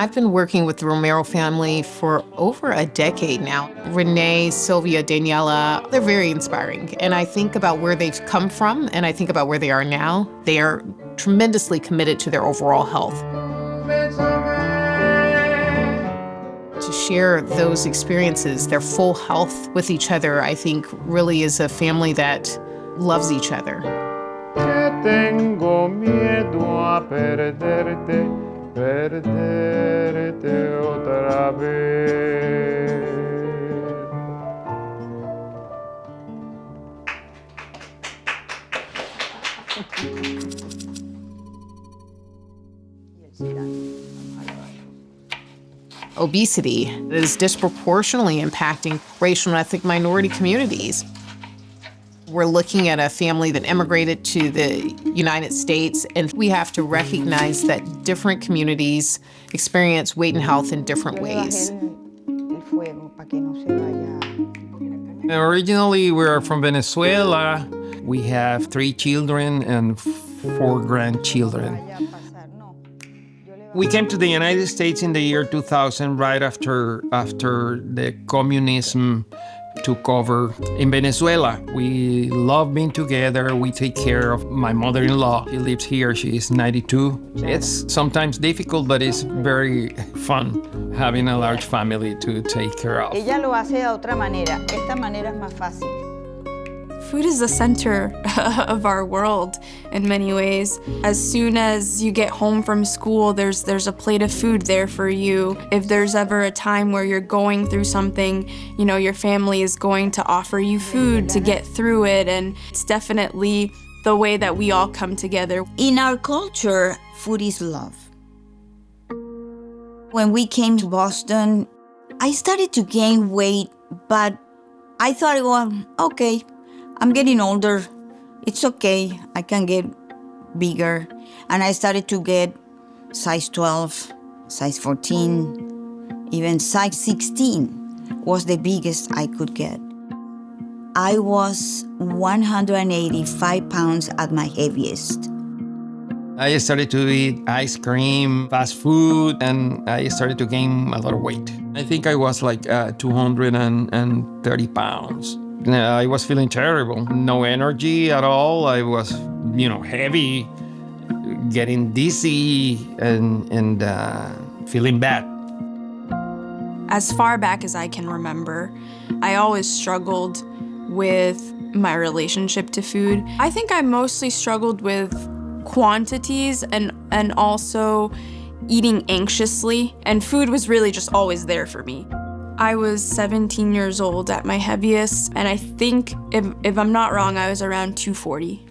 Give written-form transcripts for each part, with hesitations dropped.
I've been working with the Romero family for over a decade now. Renee, Sylvia, Daniela, they're very inspiring. And I think about where they've come from, and I think about where they are now. They are tremendously committed to their overall health. To share those experiences, their full health with each other, I think really is a family that loves each other. Tengo miedo a perderte, perderte otra vez. Obesity is disproportionately impacting racial and ethnic minority communities. We're looking at a family that immigrated to the United States, and we have to recognize that different communities experience weight and health in different ways. Originally, we're from Venezuela. We have 3 children and 4 grandchildren. We came to the United States in the year 2000, right after the communism took over in Venezuela. We love being together. We take care of my mother-in-law. She lives here. She is 92. It's sometimes difficult, but it's very fun having a large family to take care of. Ella lo hace de otra manera. Esta manera es más fácil. Food is the center of our world in many ways. As soon as you get home from school, there's a plate of food there for you. If there's ever a time where you're going through something, you know, your family is going to offer you food to get through it, and it's definitely the way that we all come together. In our culture, food is love. When we came to Boston, I started to gain weight, but I thought, well, okay, I'm getting older. It's okay. I can get bigger. And I started to get size 12, size 14, even size 16 was the biggest I could get. I was 185 pounds at my heaviest. I started to eat ice cream, fast food, and I started to gain a lot of weight. I think I was like 230 pounds. I was feeling terrible. No energy at all. I was, heavy, getting dizzy, and feeling bad. As far back as I can remember, I always struggled with my relationship to food. I think I mostly struggled with quantities and also eating anxiously, and food was really just always there for me. I was 17 years old at my heaviest, and I think, if I'm not wrong, I was around 240.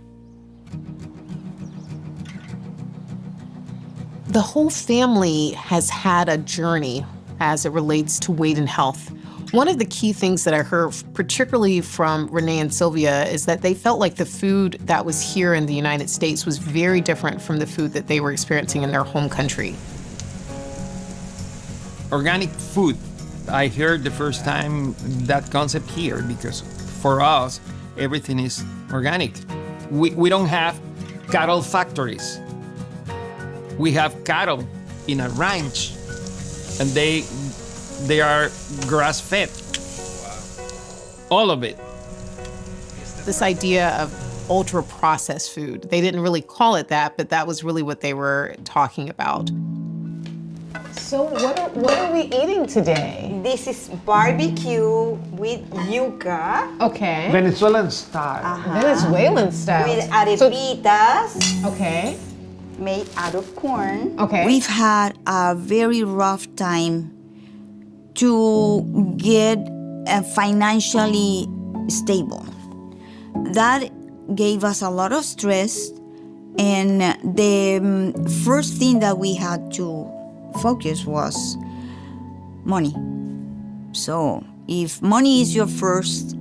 The whole family has had a journey as it relates to weight and health. One of the key things that I heard, particularly from Renee and Sylvia, is that they felt like the food that was here in the United States was very different from the food that they were experiencing in their home country. Organic food. I heard the first time that concept here, because for us, everything is organic. We don't have cattle factories. We have cattle in a ranch, and they are grass-fed. All of it. This idea of ultra-processed food, they didn't really call it that, but that was really what they were talking about. So what are we eating today? This is barbecue with yuca. Okay. Venezuelan style. Venezuelan style. With arepitas. Okay. Made out of corn. Okay. We've had a very rough time to get financially stable. That gave us a lot of stress, and the first thing that we had to focus was money. So if money is your first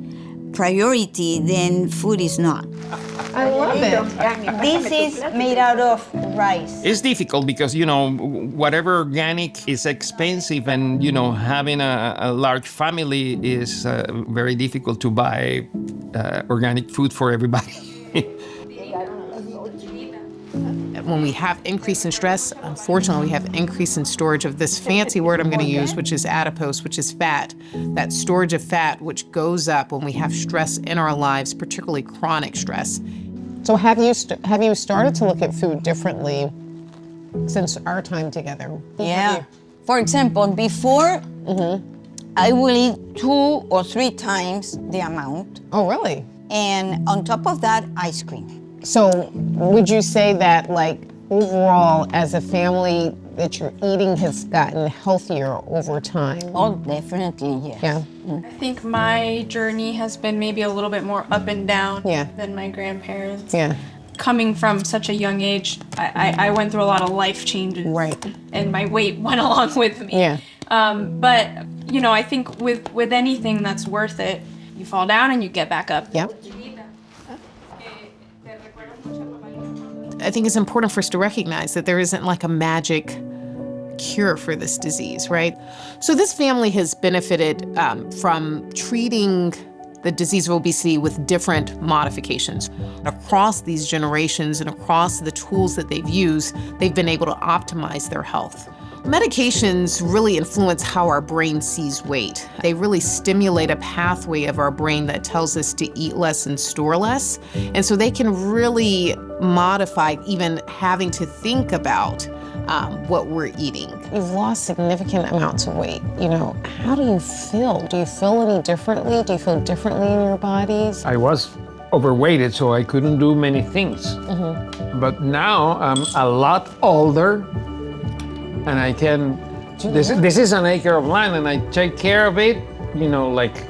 priority, then food is not. I love it. This is made out of rice. It's difficult because, whatever organic is expensive, and, having a large family is very difficult to buy organic food for everybody. when we have increase in stress, unfortunately, we have increase in storage of this fancy word I'm going to use, which is adipose, which is fat. That storage of fat, which goes up when we have stress in our lives, particularly chronic stress. So have you started to look at food differently since our time together? Yeah. For example, before, I will eat 2 or 3 times the amount. Oh, really? And on top of that, ice cream. So would you say that, like, overall, as a family, that your eating has gotten healthier over time? Oh, definitely, yes. Yeah. I think my journey has been maybe a little bit more up and down Yeah. than my grandparents. Yeah. Coming from such a young age, I went through a lot of life changes. Right. And my weight went along with me. Yeah. But, you know, I think with anything that's worth it, you fall down and you get back up. Yep. I think it's important for us to recognize that there isn't like a magic cure for this disease, right? So this family has benefited from treating the disease of obesity with different modifications. Across these generations and across the tools that they've used, they've been able to optimize their health. Medications really influence how our brain sees weight. They really stimulate a pathway of our brain that tells us to eat less and store less. And so they can really modify even having to think about what we're eating. You've lost significant amounts of weight. You know, how do you feel? Do you feel any differently? Do you feel differently in your bodies? I was overweighted, so I couldn't do many things. But now I'm a lot older, and I can. This is an acre of land, and I take care of it. You know, like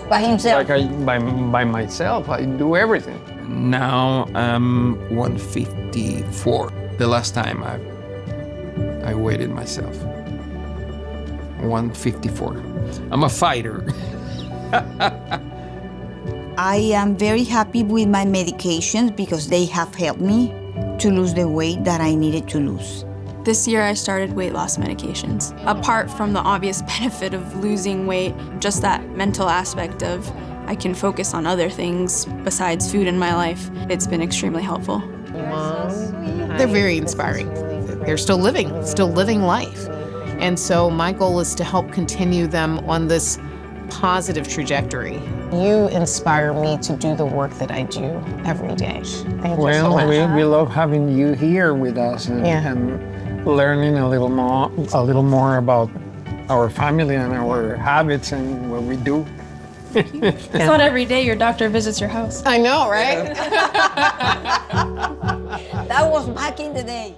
By himself. by myself. I do everything. Now I'm 154. The last time I weighed myself. 154. I'm a fighter. I am very happy with my medications because they have helped me to lose the weight that I needed to lose. This year I started weight loss medications. Apart from the obvious benefit of losing weight, just that mental aspect of I can focus on other things besides food in my life, it's been extremely helpful. They're very inspiring. They're still living life. And so my goal is to help continue them on this positive trajectory. You inspire me to do the work that I do every day. Thank you so Well, much. we love having you here with us and learning a little more about our family and our habits and what we do. It's not every day your doctor visits your house. I know, right? That was back in the day.